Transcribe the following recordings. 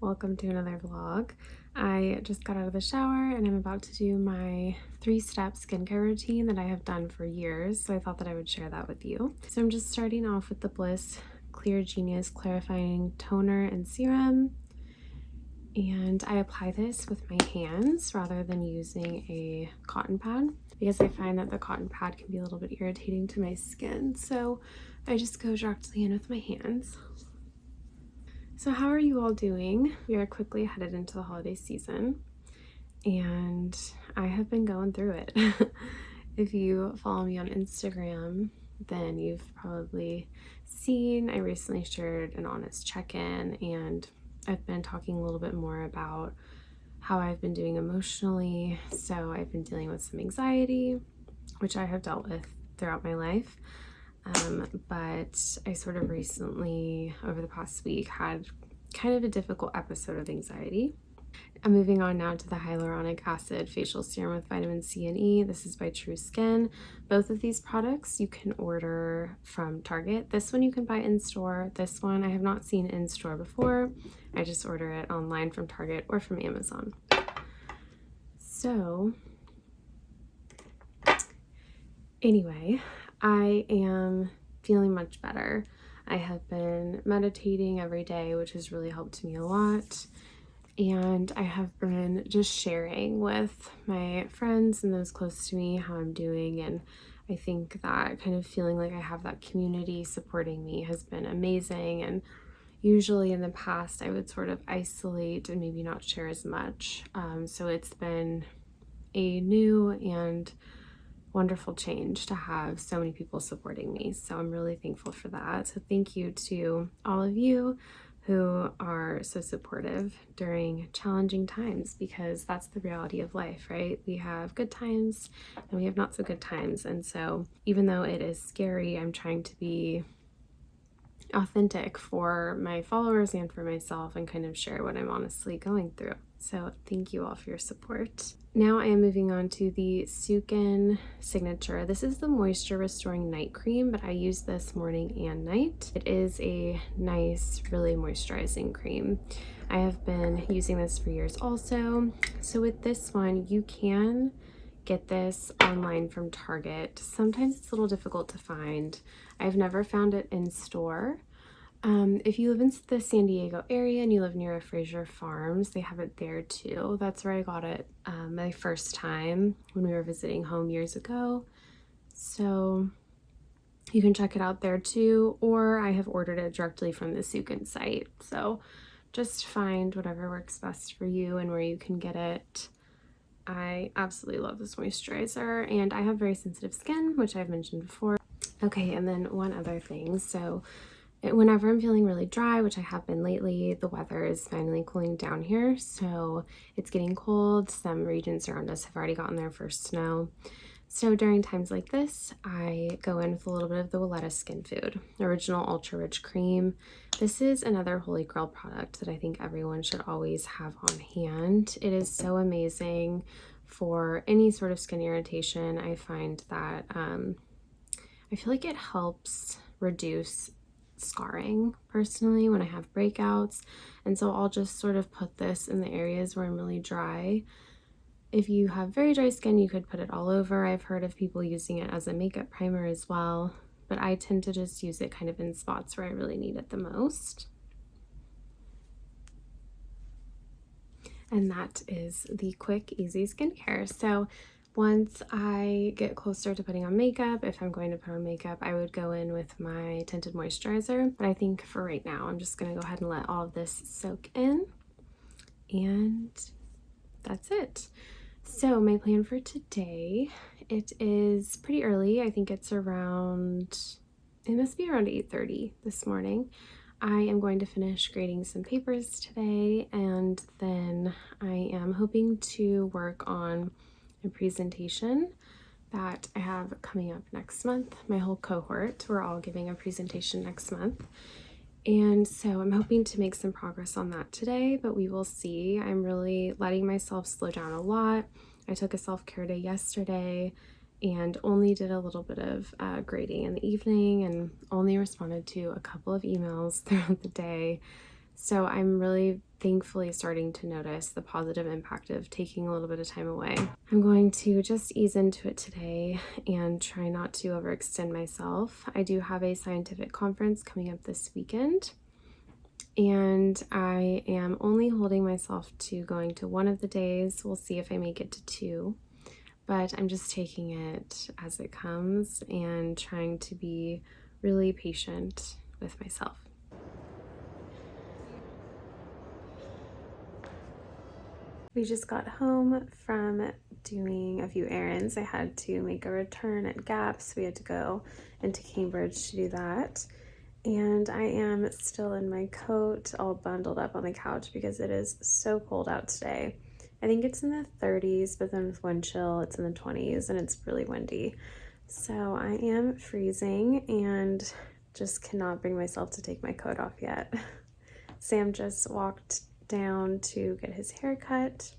welcome to another vlog. I just got out of the shower and I'm about to do my 3-step skincare routine that I have done for years, so I thought that I would share that with you. So I'm just starting off with the Bliss Clear Genius Clarifying Toner and Serum, and I apply this with my hands rather than using a cotton pad because I find that the cotton pad can be a little bit irritating to my skin, so I just go directly in with my hands. So how are you all doing? We are quickly headed into the holiday season and I have been going through it. If you follow me on Instagram, then you've probably seen I recently shared an honest check-in, and I've been talking a little bit more about how I've been doing emotionally. So I've been dealing with some anxiety, which I have dealt with throughout my life. But I sort of recently, over the past week, had kind of a difficult episode of anxiety. I'm moving on now to the hyaluronic acid facial serum with vitamin C and E. This is by True Skin. Both of these products you can order from Target. This one you can buy in store. This one I have not seen in store before. I just order it online from Target or from Amazon. So anyway, I am feeling much better. I have been meditating every day, which has really helped me a lot. And I have been just sharing with my friends and those close to me how I'm doing. And I think that kind of feeling like I have that community supporting me has been amazing. And usually in the past, I would sort of isolate and maybe not share as much. So it's been a new and wonderful change to have so many people supporting me. So I'm really thankful for that. So thank you to all of you who are so supportive during challenging times, because that's the reality of life, right? We have good times and we have not so good times. And so even though it is scary, I'm trying to be authentic for my followers and for myself and kind of share what I'm honestly going through. So thank you all for your support. Now I am moving on to the Sukin Signature. This is the Moisture Restoring Night Cream, but I use this morning and night. It is a nice, really moisturizing cream. I have been using this for years also. So with this one, you can get this online from Target. Sometimes it's a little difficult to find. I've never found it in store. If you live in the San Diego area and you live near a Fraser Farms, they have it there too. That's where I got it my first time when we were visiting home years ago. So you can check it out there too, or I have ordered it directly from the Sukin site. So just find whatever works best for you and where you can get it. I absolutely love this moisturizer, and I have very sensitive skin, which I've mentioned before. Okay, and then one other thing. So whenever I'm feeling really dry, which I have been lately, the weather is finally cooling down here. So it's getting cold. Some regions around us have already gotten their first snow. So during times like this, I go in with a little bit of the Willetta Skin Food Original Ultra Rich Cream. This is another holy grail product that I think everyone should always have on hand. It is so amazing for any sort of skin irritation. I find that I feel like it helps reduce scarring personally when I have breakouts, and so I'll just sort of put this in the areas where I'm really dry. If you have very dry skin, you could put it all over. I've heard of people using it as a makeup primer as well, but I tend to just use it kind of in spots where I really need it the most. And that is the quick, easy skincare. So once I get closer to putting on makeup, if I'm going to put on makeup, I would go in with my tinted moisturizer. But I think for right now, I'm just going to go ahead and let all of this soak in. And that's it. So my plan for today, it is pretty early. I think it's around, it must be around 8:30 this morning. I am going to finish grading some papers today, and then I am hoping to work on a presentation that I have coming up next month. My whole cohort, we're all giving a presentation next month. And so I'm hoping to make some progress on that today, but we will see. I'm really letting myself slow down a lot. I took a self-care day yesterday and only did a little bit of grading in the evening and only responded to a couple of emails throughout the day. So I'm really thankfully starting to notice the positive impact of taking a little bit of time away. I'm going to just ease into it today and try not to overextend myself. I do have a scientific conference coming up this weekend, and I am only holding myself to going to one of the days. We'll see if I make it to two, but I'm just taking it as it comes and trying to be really patient with myself. We just got home from doing a few errands. I had to make a return at Gap, so we had to go into Cambridge to do that. And I am still in my coat, all bundled up on the couch because it is so cold out today. I think it's in the 30s, but then with wind chill, it's in the 20s, and it's really windy. So I am freezing and just cannot bring myself to take my coat off yet. Sam just walked down to get his hair cut.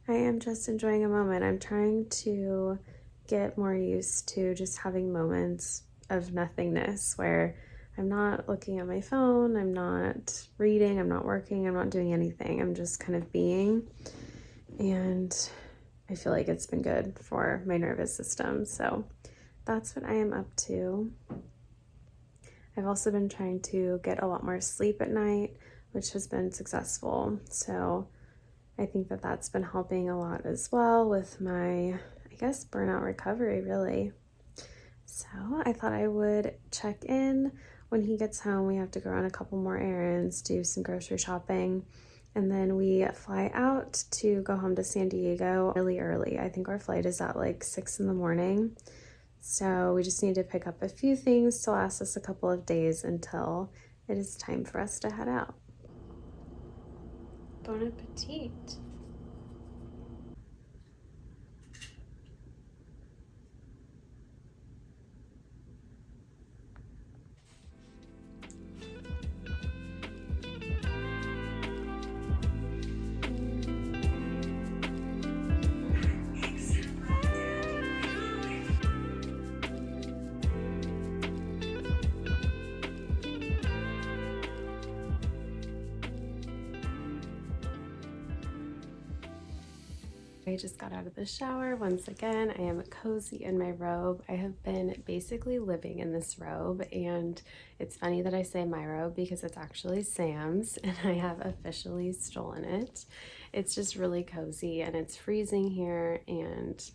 I am just enjoying a moment. I'm trying to get more used to just having moments of nothingness where I'm not looking at my phone, I'm not reading, I'm not working, I'm not doing anything. I'm just kind of being, and I feel like it's been good for my nervous system. So that's what I am up to. I've also been trying to get a lot more sleep at night, which has been successful. So I think that that's been helping a lot as well with my, I guess, burnout recovery, really. So I thought I would check in when he gets home. We have to go on a couple more errands, do some grocery shopping, and then we fly out to go home to San Diego really early. I think our flight is at like 6 in the morning. So we just need to pick up a few things to last us a couple of days until it is time for us to head out. Bon appetit. I just got out of the shower once again. I am cozy in my robe. I have been basically living in this robe, and it's funny that I say my robe because it's actually Sam's, and I have officially stolen it. It's just really cozy, and it's freezing here, and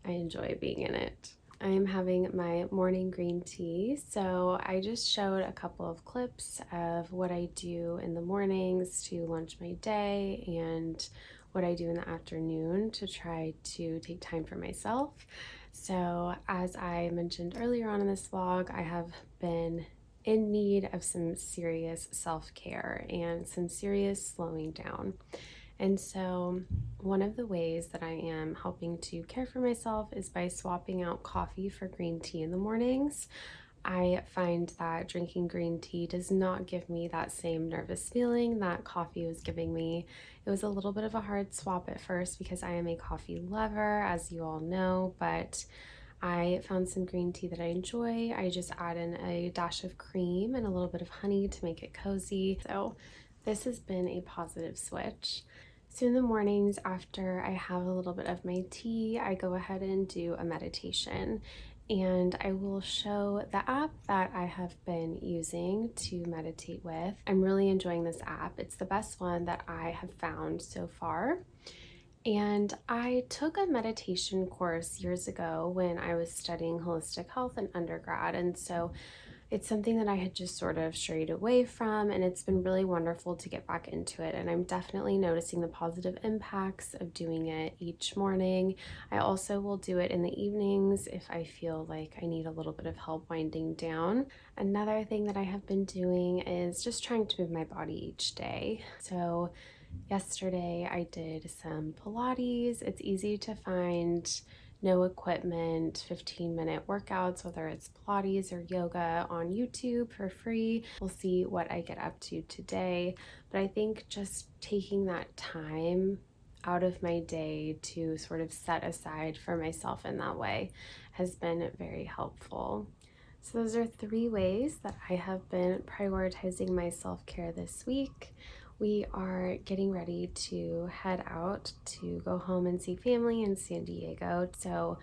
I enjoy being in it. I am having my morning green tea. So I just showed a couple of clips of what I do in the mornings to launch my day and what I do in the afternoon to try to take time for myself. So as I mentioned earlier on in this vlog, I have been in need of some serious self-care and some serious slowing down. And so one of the ways that I am helping to care for myself is by swapping out coffee for green tea in the mornings. I find that drinking green tea does not give me that same nervous feeling that coffee was giving me. It was a little bit of a hard swap at first because I am a coffee lover, as you all know, but I found some green tea that I enjoy. I just add in a dash of cream and a little bit of honey to make it cozy. So this has been a positive switch. So in the mornings after I have a little bit of my tea, I go ahead and do a meditation. And I will show the app that I have been using to meditate with. I'm really enjoying this app. It's the best one that I have found so far. And I took a meditation course years ago when I was studying holistic health in undergrad. And so it's something that I had just sort of strayed away from, and it's been really wonderful to get back into it. And I'm definitely noticing the positive impacts of doing it each morning. I also will do it in the evenings if I feel like I need a little bit of help winding down. Another thing that I have been doing is just trying to move my body each day. So yesterday I did some Pilates. It's easy to find no equipment 15-minute workouts, whether it's Pilates or yoga, on YouTube for free. We'll see what I get up to today, but I think just taking that time out of my day to sort of set aside for myself in that way has been very helpful. So those are 3 ways that I have been prioritizing my self-care this week. We are getting ready to head out to go home and see family in San Diego. So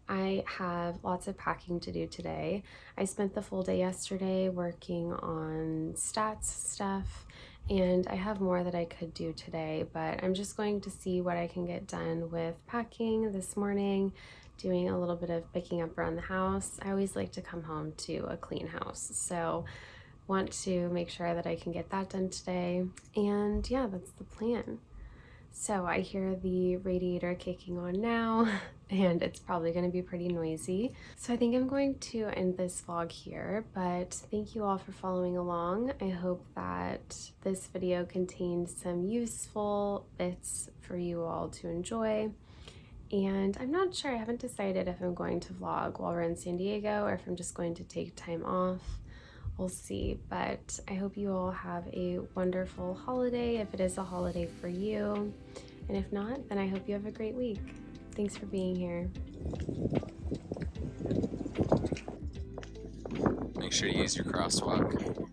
I have lots of packing to do today. I spent the full day yesterday working on stats stuff, and I have more that I could do today, but I'm just going to see what I can get done with packing this morning, doing a little bit of picking up around the house. I always like to come home to a clean house, so want to make sure that I can get that done today. And yeah, that's the plan. So I hear the radiator kicking on now and it's probably going to be pretty noisy. So I think I'm going to end this vlog here, but thank you all for following along. I hope that this video contained some useful bits for you all to enjoy. And I'm not sure, I haven't decided if I'm going to vlog while we're in San Diego or if I'm just going to take time off. We'll see, but I hope you all have a wonderful holiday if it is a holiday for you. And if not, then I hope you have a great week. Thanks for being here. Make sure to use your crosswalk.